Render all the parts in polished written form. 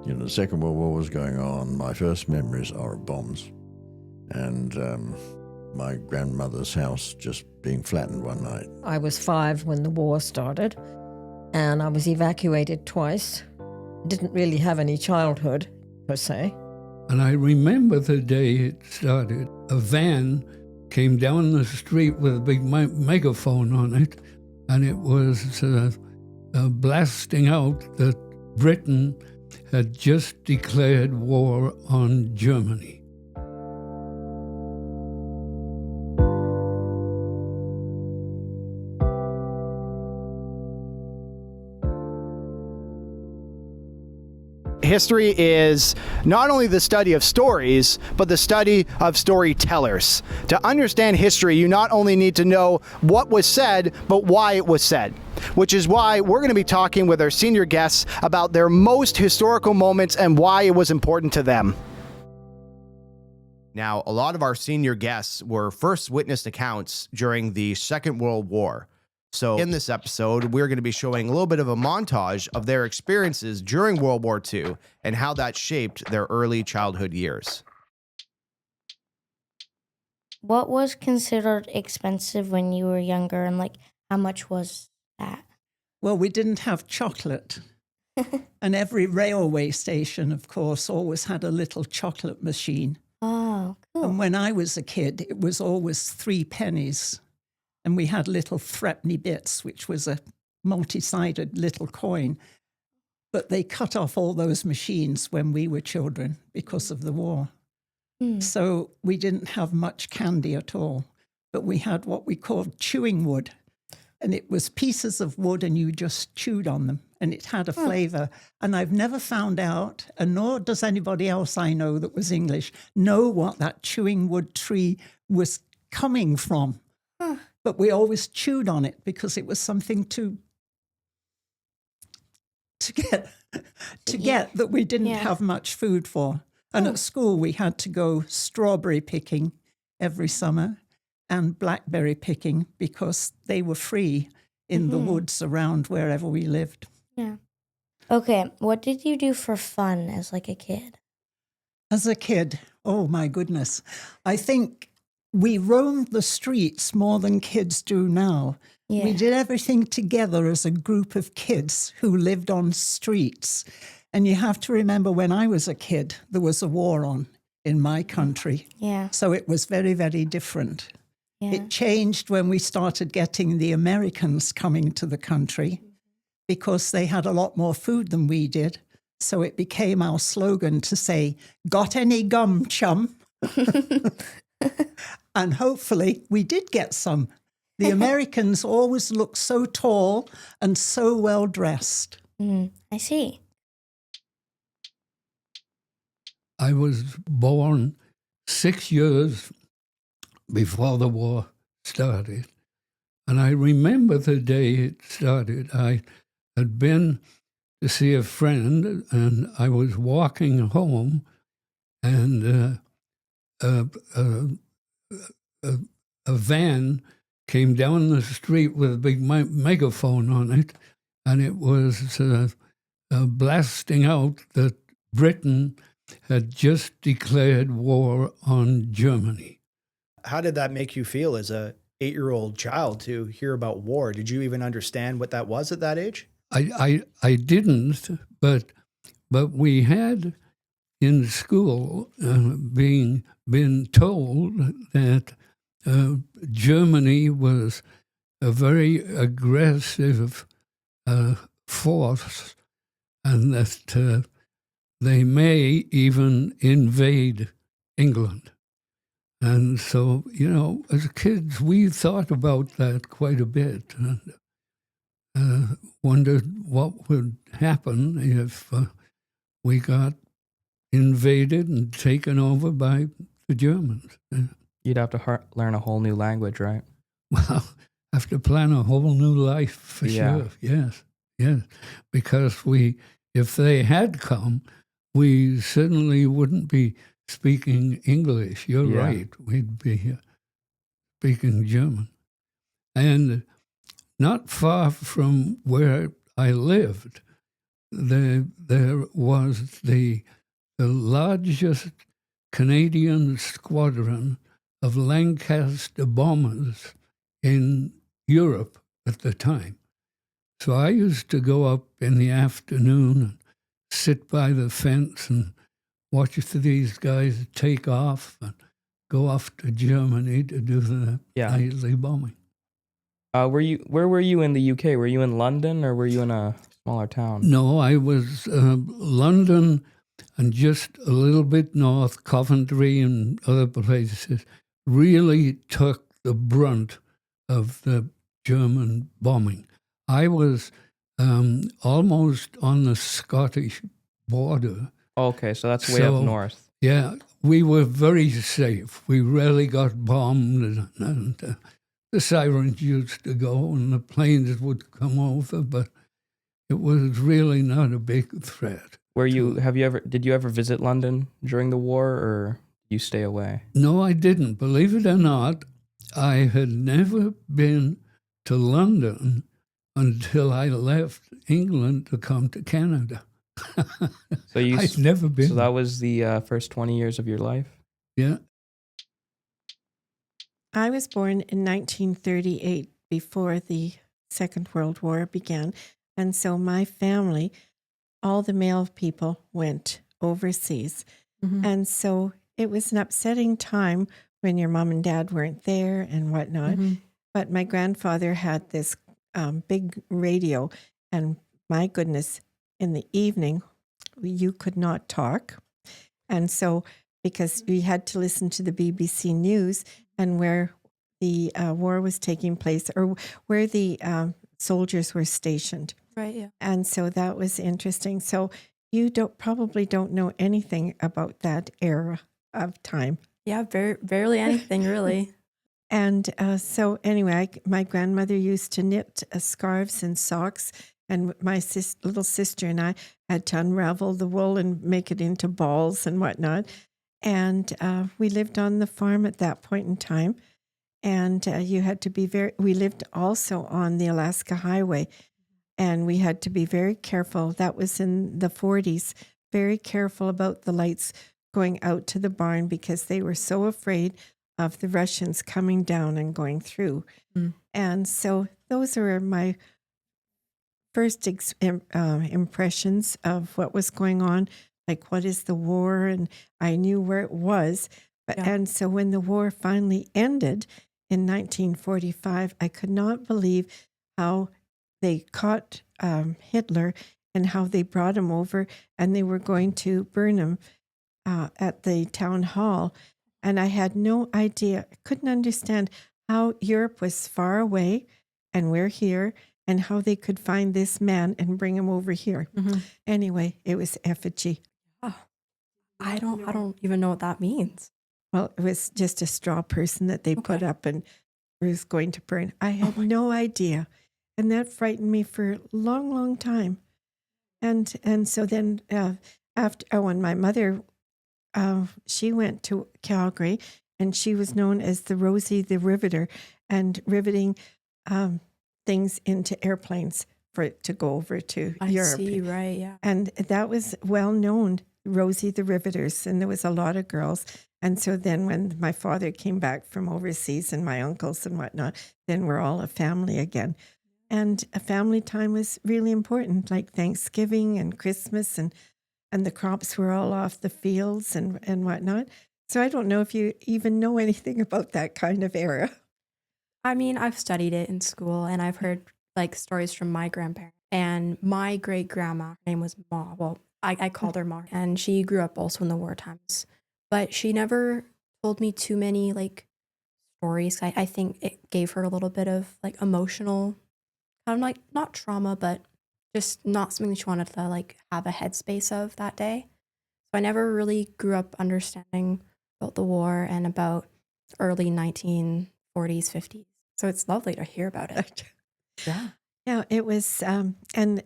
The Second World War was going on. My first memories are of bombs. And my grandmother's house just being flattened one night. I was 5 when the war started, and I was evacuated twice. Didn't really have any childhood, per se. And I remember the day it started. A van came down the street with a big megaphone on it, and it was blasting out that Britain had just declared war on Germany. History is not only the study of stories, but the study of storytellers. To understand history, you not only need to know what was said, but why it was said. Which is why we're going to be talking with our senior guests about their most historical moments and why it was important to them. Now, a lot of our senior guests were first witness accounts during the Second World War. So in this episode, we're going to be showing a little bit of a montage of their experiences during World War II and how that shaped their early childhood years. What was considered expensive when you were younger, and how much was that? Well, we didn't have chocolate. And every railway station, of course, always had a little chocolate machine. Oh, cool. And when I was a kid, it was always 3 pennies. And we had little threepenny bits, which was a multi-sided little coin. But they cut off all those machines when we were children because of the war. So we didn't have much candy at all. But we had what we called chewing wood. And it was pieces of wood and you just chewed on them. And it had a flavor. And I've never found out, and nor does anybody else I know that was English, know what that chewing wood tree was coming from. But we always chewed on it because it was something to get that we didn't have much food for. And at school we had to go strawberry picking every summer and blackberry picking because they were free in the woods around wherever we lived. Yeah. Okay, what did you do for fun as a kid? As a kid, oh my goodness. I think we roamed the streets more than kids do now. Yeah. We did everything together as a group of kids who lived on streets. And you have to remember, when I was a kid, there was a war on in my country. Yeah. So it was very, very different. Yeah. It changed when we started getting the Americans coming to the country because they had a lot more food than we did. So it became our slogan to say, "Got any gum, chum?" And hopefully we did get some. The Americans always looked so tall and so well dressed. I see. I was born 6 years before the war started. And I remember the day it started. I had been to see a friend, and I was walking home, and a van came down the street with a big megaphone on it, and it was blasting out that Britain had just declared war on Germany. How did that make you feel as a 8-year-old child to hear about war? Did you even understand what that was at that age? I didn't, but we had in school been told that Germany was a very aggressive force, and that they may even invade England. And so, as kids, we thought about that quite a bit and wondered what would happen if we got invaded and taken over by the Germans. You'd have to learn a whole new language, right? Well, have to plan a whole new life for sure. Yes. Because if they had come, we certainly wouldn't be speaking English. You're right. We'd be speaking German. And not far from where I lived there was the largest Canadian squadron of Lancaster bombers in Europe at the time. So I used to go up in the afternoon and sit by the fence and watch these guys take off and go off to Germany to do the nightly bombing. Where were you in the UK? Were you in London or were you in a smaller town? No, I was London and just a little bit north, Coventry and other places, really took the brunt of the German bombing. I was almost on the Scottish border. Okay, so that's way up north. Yeah, we were very safe. We rarely got bombed, and the sirens used to go and the planes would come over, but it was really not a big threat. Did you ever visit London during the war, or you stay away? No, I didn't. Believe it or not, I had never been to London until I left England to come to Canada. So I'd never been. So that was the first 20 years of your life? Yeah. I was born in 1938, before the Second World War began. And so my family, all the male people, went overseas. Mm-hmm. And so it was an upsetting time when your mom and dad weren't there and whatnot. Mm-hmm. But my grandfather had this big radio, and my goodness, in the evening, you could not talk. And so, because we had to listen to the BBC News and where the war was taking place, or where the soldiers were stationed. Right, yeah. And so that was interesting. So you probably don't know anything about that era of time. Yeah, barely anything, really. And so anyway, my grandmother used to knit scarves and socks, and my little sister and I had to unravel the wool and make it into balls and whatnot. And we lived on the farm at that point in time. And you had to be we lived also on the Alaska Highway, and we had to be very careful. That was in the 40s, very careful about the lights going out to the barn, because they were so afraid of the Russians coming down and going through. Mm. And so those were my first impressions of what was going on, like what is the war, and I knew where it was. And so when the war finally ended in 1945, I could not believe how they caught Hitler and how they brought him over, and they were going to burn him at the town hall. And I had no idea, couldn't understand how Europe was far away and we're here, and how they could find this man and bring him over here. Mm-hmm. Anyway, it was effigy. Oh, I don't even know what that means. Well, it was just a straw person that they put up and was going to burn. I had no idea. And that frightened me for a long, long time. And so then when my mother, she went to Calgary, and she was known as the Rosie the Riveter, and riveting things into airplanes for it to go over to Europe. I see, right, yeah. And that was well known, Rosie the Riveters, and there was a lot of girls. And so then when my father came back from overseas, and my uncles and whatnot, then we're all a family again. And a family time was really important, like Thanksgiving and Christmas, and the crops were all off the fields and whatnot. So I don't know if you even know anything about that kind of era. I mean, I've studied it in school, and I've heard like stories from my grandparents. And my great-grandma, her name was Ma. Well, I called her Ma. And she grew up also in the war times. But she never told me too many like stories. I think it gave her a little bit of like emotional, kind of like not trauma, but just not something she wanted to like have a headspace of that day. So I never really grew up understanding about the war and about early 1940s, 50s. So it's lovely to hear about it. Yeah. Yeah, it was, and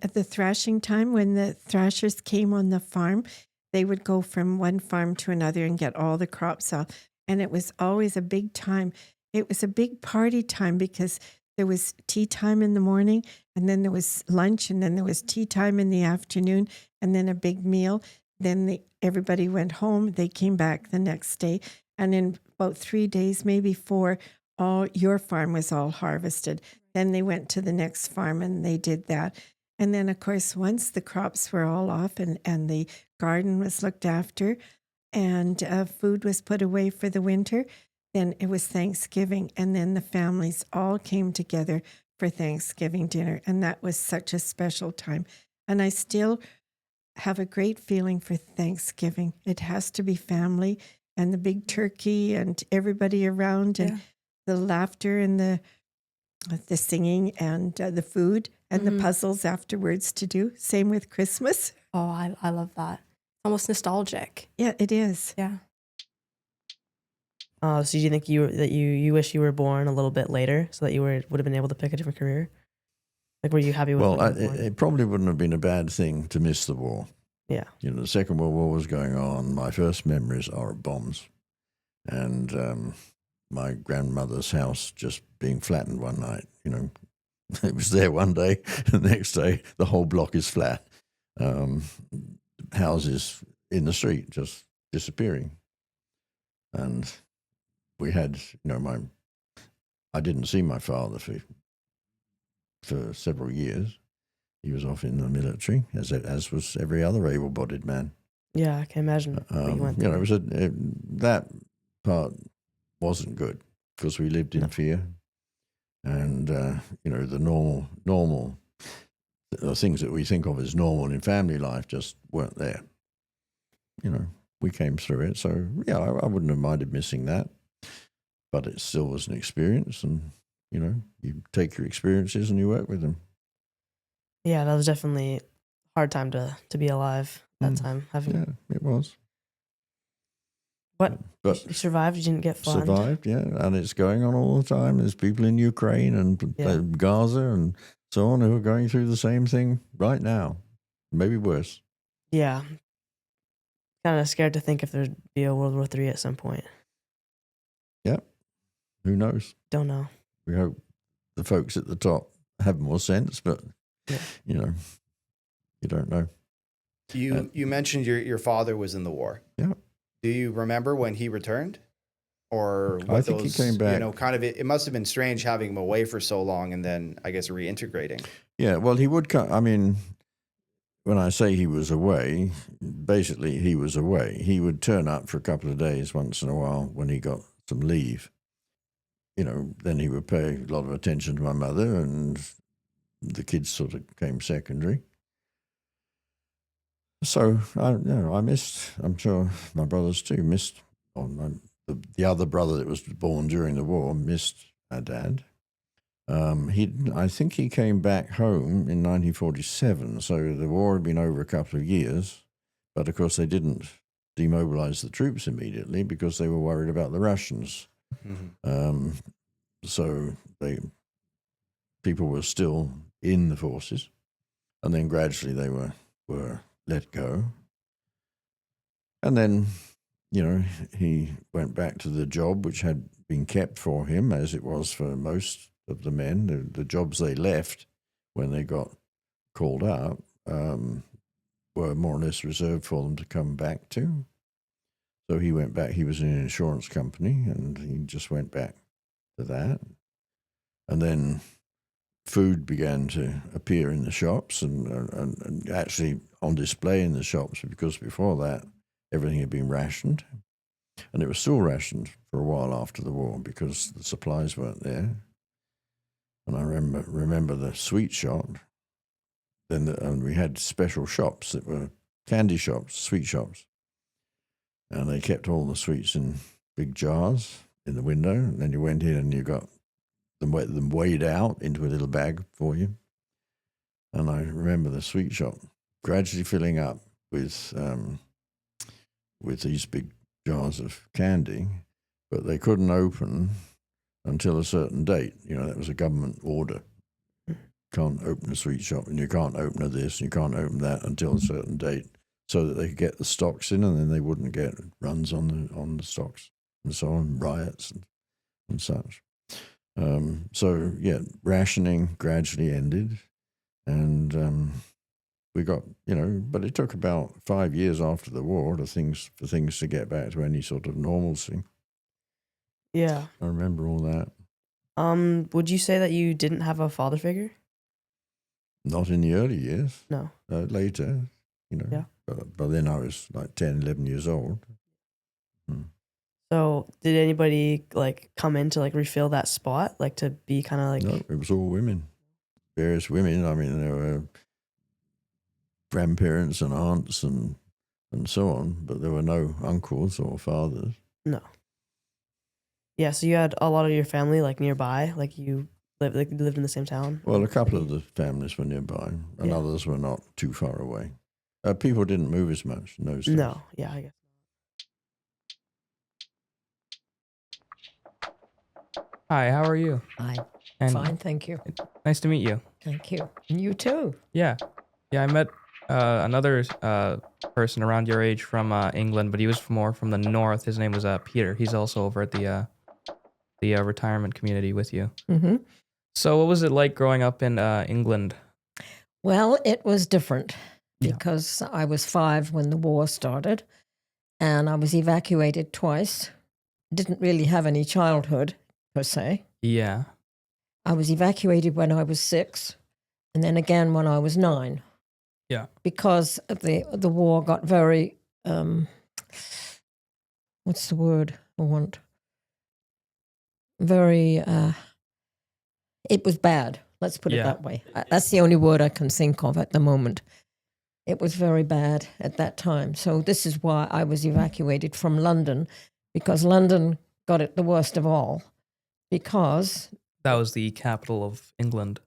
at the thrashing time, when the thrashers came on the farm, they would go from one farm to another and get all the crops off. And it was always a big time. It was a big party time, because there was tea time in the morning, and then there was lunch, and then there was tea time in the afternoon, and then a big meal. Then everybody went home. They came back the next day. And in about 3 days, maybe 4, your farm was all harvested. Then they went to the next farm and they did that. And then, of course, once the crops were all off and the garden was looked after and food was put away for the winter, then it was Thanksgiving. And then the families all came together for Thanksgiving dinner. And that was such a special time. And I still have a great feeling for Thanksgiving. It has to be family and the big turkey and everybody around and the laughter and the singing and the food and the puzzles afterwards to do. Same with Christmas. Oh, I love that. Almost nostalgic. Yeah, it is. Yeah. So do you think you wish you were born a little bit later so that you would have been able to pick a different career? Like, were you happy with? Well, it probably wouldn't have been a bad thing to miss the war. Yeah. You know, the Second World War was going on. My first memories are of bombs, and my grandmother's house just being flattened one night. You know, it was there one day, the next day the whole block is flat. Houses in the street just disappearing, and we had, I didn't see my father for several years. He was off in the military, as was every other able-bodied man. Yeah, I can imagine what you went through. It was that part wasn't good because we lived in fear, and the normal things that we think of as normal in family life just weren't there. We came through it, so yeah, I wouldn't have minded missing that, but it still was an experience, and you take your experiences and you work with them. Yeah, that was definitely a hard time to be alive that time. Yeah, it was. But you survived? You didn't get flattened? Survived, yeah, and it's going on all the time. There's people in Ukraine and Gaza and so on who are going through the same thing right now, maybe worse. Yeah. Kind of scared to think if there'd be a World War III at some point. Yeah, who knows? Don't know. We hope the folks at the top have more sense, but you don't know. You mentioned your father was in the war. Yeah. Do you remember when he returned, or what I think he came back. Kind of it must have been strange having him away for so long, and then I guess reintegrating. Yeah, well, he would come. I mean, when I say he was away, basically he was away. He would turn up for a couple of days once in a while when he got some leave. Then he would pay a lot of attention to my mother, and the kids sort of came secondary. So I missed. I'm sure my brothers too missed. The other brother that was born during the war missed our dad. I think he came back home in 1947. So the war had been over a couple of years, but of course they didn't demobilize the troops immediately because they were worried about the Russians. Mm-hmm. So people were still in the forces, and then gradually they were let go. And then, he went back to the job which had been kept for him, as it was for most of the men. The jobs they left when they got called up were more or less reserved for them to come back to. So he went back. He was in an insurance company, and he just went back to that. And then food began to appear in the shops and actually on display in the shops, because before that, everything had been rationed. And it was still rationed for a while after the war because the supplies weren't there. And I remember the sweet shop. And we had special shops that were candy shops, sweet shops. And they kept all the sweets in big jars in the window. And then you went in and you got them weighed out into a little bag for you. And I remember the sweet shop gradually filling up with these big jars of candy, but they couldn't open until a certain date. That was a government order. Can't open a sweet shop, and you can't open this, and you can't open that until a certain date, so that they could get the stocks in, and then they wouldn't get runs on the stocks and so on, riots and such. So yeah, rationing gradually ended, and we got, but it took about 5 years after the war for things to get back to any sort of normalcy. Yeah. I remember all that. Would you say that you didn't have a father figure? Not in the early years. No. Later, Yeah. But then I was like 10, 11 years old. So did anybody like come in to like refill that spot, like to be kind of like? No, it was all women, various women. I mean, there were grandparents and aunts and so on, but there were no uncles or fathers. No. Yeah, so you had a lot of your family like nearby, like you lived in the same town. Well, a couple of the families were nearby, and others were not too far away. People didn't move as much in those days. No, yeah, I guess. Hi, how are you? Hi. And Fine, thank you. nice to meet you. Thank you. And you too. Yeah, I met another person around your age from England, but he was more from the north. His name was Peter. He's also over at the retirement community with you. Mm-hmm. So what was it like growing up in England? Well, it was different because I was 5 when the war started, and I was evacuated twice. Didn't really have any childhood, per se. Yeah. I was evacuated when I was 6, and then again when I was 9. Yeah. Because the war got very, what's the word I want? Very, it was bad. Let's put it that way. That's the only word I can think of at the moment. It was very bad at that time. So this is why I was evacuated from London, because London got it the worst of all, because... That was the capital of England.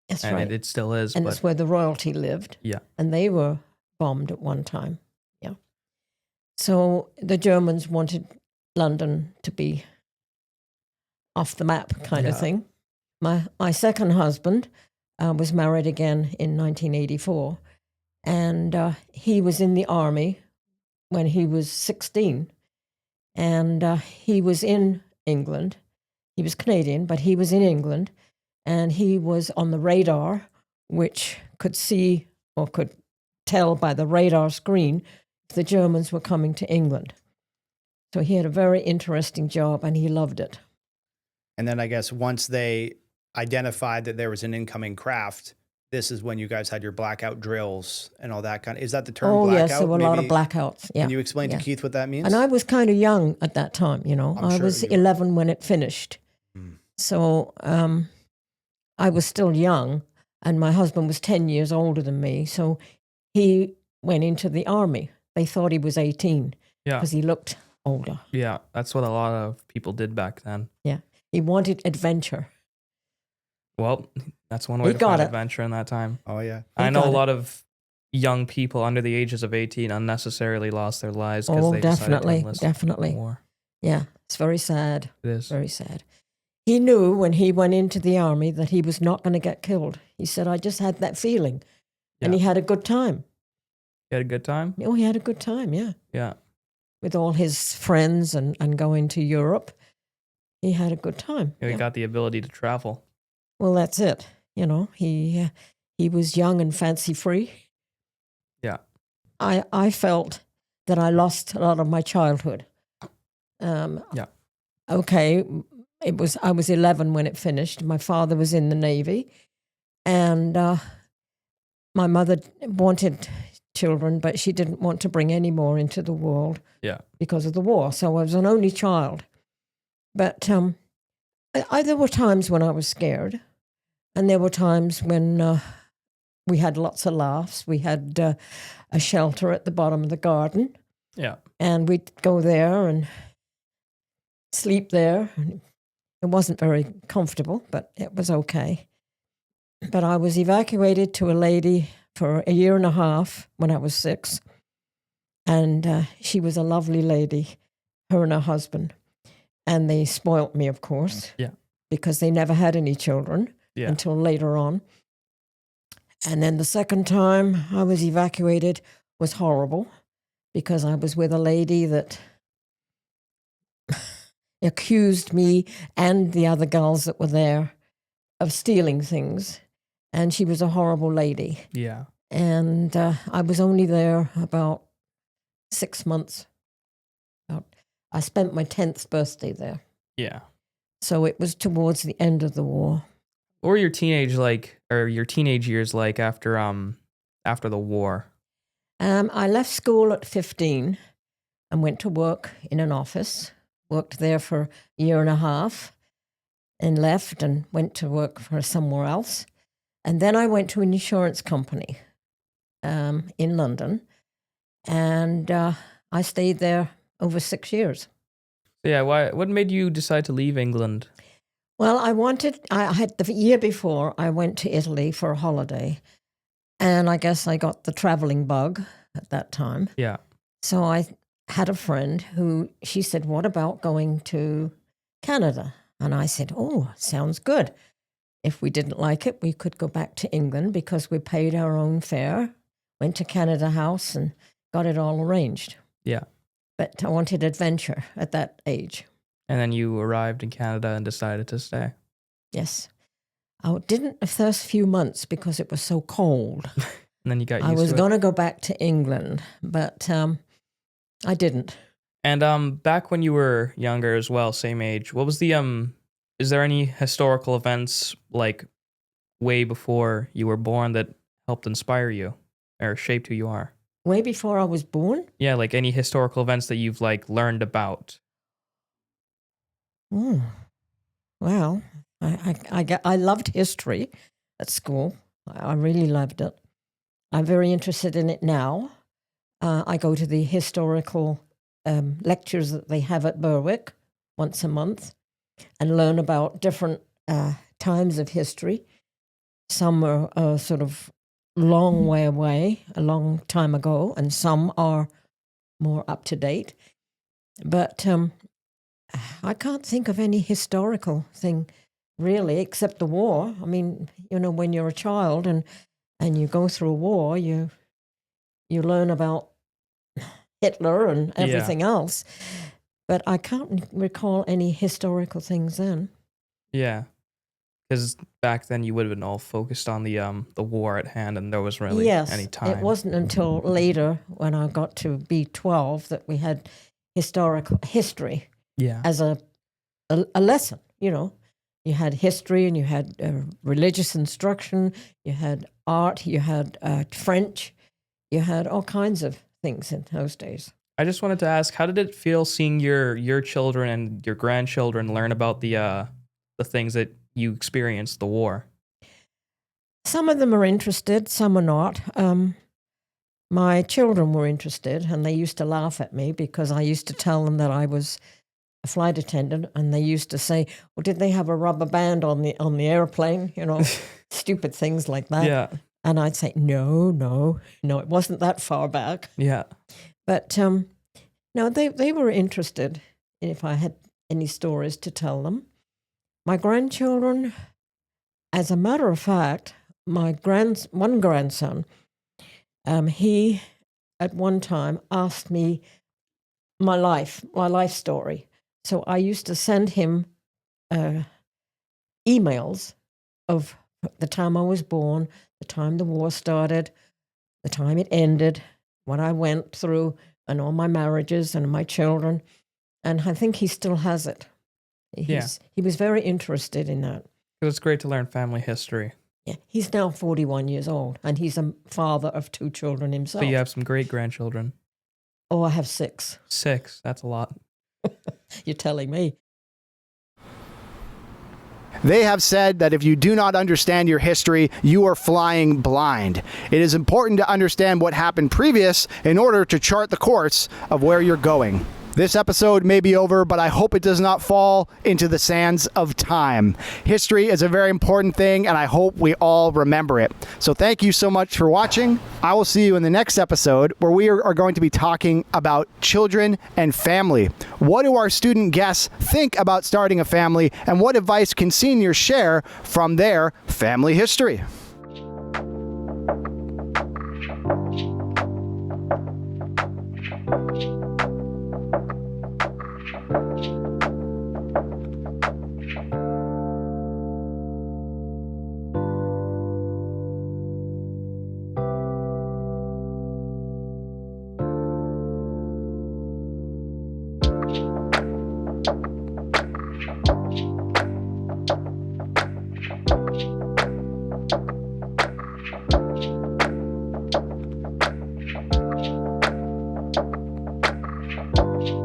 That's and right. it still is. And but it's where the royalty lived. Yeah. And they were bombed at one time. Yeah. So the Germans wanted London to be off the map kind of thing. My second husband was married again in 1984. And he was in the army when he was 16. And he was in England. He was Canadian, but he was in England. And he was on the radar, which could see or could tell by the radar screen if the Germans were coming to England. So he had a very interesting job, and he loved it. And then I guess once they identified that there was an incoming craft, this is when you guys had your blackout drills and all that kind of... Is that the term, blackout? Yes, there were a lot of blackouts. Yeah. Can you explain to Keith what that means? And I was kind of young at that time, I sure was you were. 11 when it finished. So I was still young, and my husband was 10 years older than me. So he went into the army. They thought he was 18 because he looked older. Yeah, that's what a lot of people did back then. Yeah. He wanted adventure. Well, that's one way to find adventure in that time. Oh, yeah. I know a lot of young people under the ages of 18 unnecessarily lost their lives because they decided to enlist in the war. Yeah, it's very sad. It is. Very sad. He knew when he went into the army that he was not going to get killed. He said, I just had that feeling. And he had a good time. He had a good time? Oh, he had a good time, yeah. Yeah. With all his friends and going to Europe. He had a good time. He got the ability to travel. Well, that's it. He was young and fancy-free. Yeah. I felt that I lost a lot of my childhood. Okay, I was 11 when it finished. My father was in the Navy, and my mother wanted children, but she didn't want to bring any more into the world because of the war. So I was an only child. But there were times when I was scared, and there were times when we had lots of laughs. We had a shelter at the bottom of the garden. Yeah. And we'd go there and sleep there. It wasn't very comfortable, but it was okay. But I was evacuated to a lady for a year and a half when I was 6. And she was a lovely lady, her and her husband. And they spoilt me, of course, because they never had any children until later on. And then the second time I was evacuated was horrible because I was with a lady that accused me and the other girls that were there of stealing things. And she was a horrible lady. Yeah. And I was only there about 6 months. I spent my 10th birthday there. Yeah. So it was towards the end of the war. What were your teenage years like after the war? I left school at 15 and went to work in an office. Worked there for a year and a half and left and went to work for somewhere else. And then I went to an insurance company in London, and I stayed there over 6 years. Yeah, what made you decide to leave England? Well, I had the year before, I went to Italy for a holiday, and I guess I got the traveling bug at that time. Yeah. So I had a friend who, she said, what about going to Canada? And I said, oh, sounds good. If we didn't like it, we could go back to England because we paid our own fare, went to Canada House and got it all arranged. Yeah. But I wanted adventure at that age. And then you arrived in Canada and decided to stay. Yes. I didn't the first few months because it was so cold. And then you got used I was to it. going to go back to England, but I didn't. And back when you were younger as well, same age, what was the is there any historical events like way before you were born that helped inspire you or shaped who you are? Way before I was born? Yeah, like any historical events that you've like learned about. Well, I loved history at school. I really loved it. I'm very interested in it now. I go to the historical lectures that they have at Berwick once a month and learn about different times of history. Some are sort of long way away, a long time ago, and some are more up to date. But I can't think of any historical thing really, except the war. I mean, you know, when you're a child and you go through a war, you learn about Hitler and everything else. But I can't recall any historical things then. Yeah. Because back then you would have been all focused on the war at hand, and there was really any time. It wasn't until later when I got to be 12 that we had history as a lesson. You know, you had history and you had religious instruction, you had art, you had French, you had all kinds of things in those days. I just wanted to ask, how did it feel seeing your children and your grandchildren learn about the things that you experienced, the war? Some of them are interested, some are not. My children were interested, and they used to laugh at me because I used to tell them that I was a flight attendant, and they used to say, well, did they have a rubber band on the airplane? You know, stupid things like that. Yeah. And I'd say, no, it wasn't that far back. Yeah. But no, they were interested if I had any stories to tell them. My grandchildren, as a matter of fact, my one grandson, he at one time asked me my life story. So I used to send him emails of the time I was born, the time the war started, the time it ended, what I went through, and all my marriages and my children. And I think he still has it. He was very interested in that. It's great to learn family history. Yeah, he's now 41 years old, and he's a father of 2 children himself. So you have some great-grandchildren. Oh, I have 6. 6, that's a lot. You're telling me. They have said that if you do not understand your history, you are flying blind. It is important to understand what happened previous in order to chart the course of where you're going. This episode may be over, but I hope it does not fall into the sands of time. History is a very important thing, and I hope we all remember it. So thank you so much for watching. I will see you in the next episode, where we are going to be talking about children and family. What do our student guests think about starting a family, and what advice can seniors share from their family history? Bye.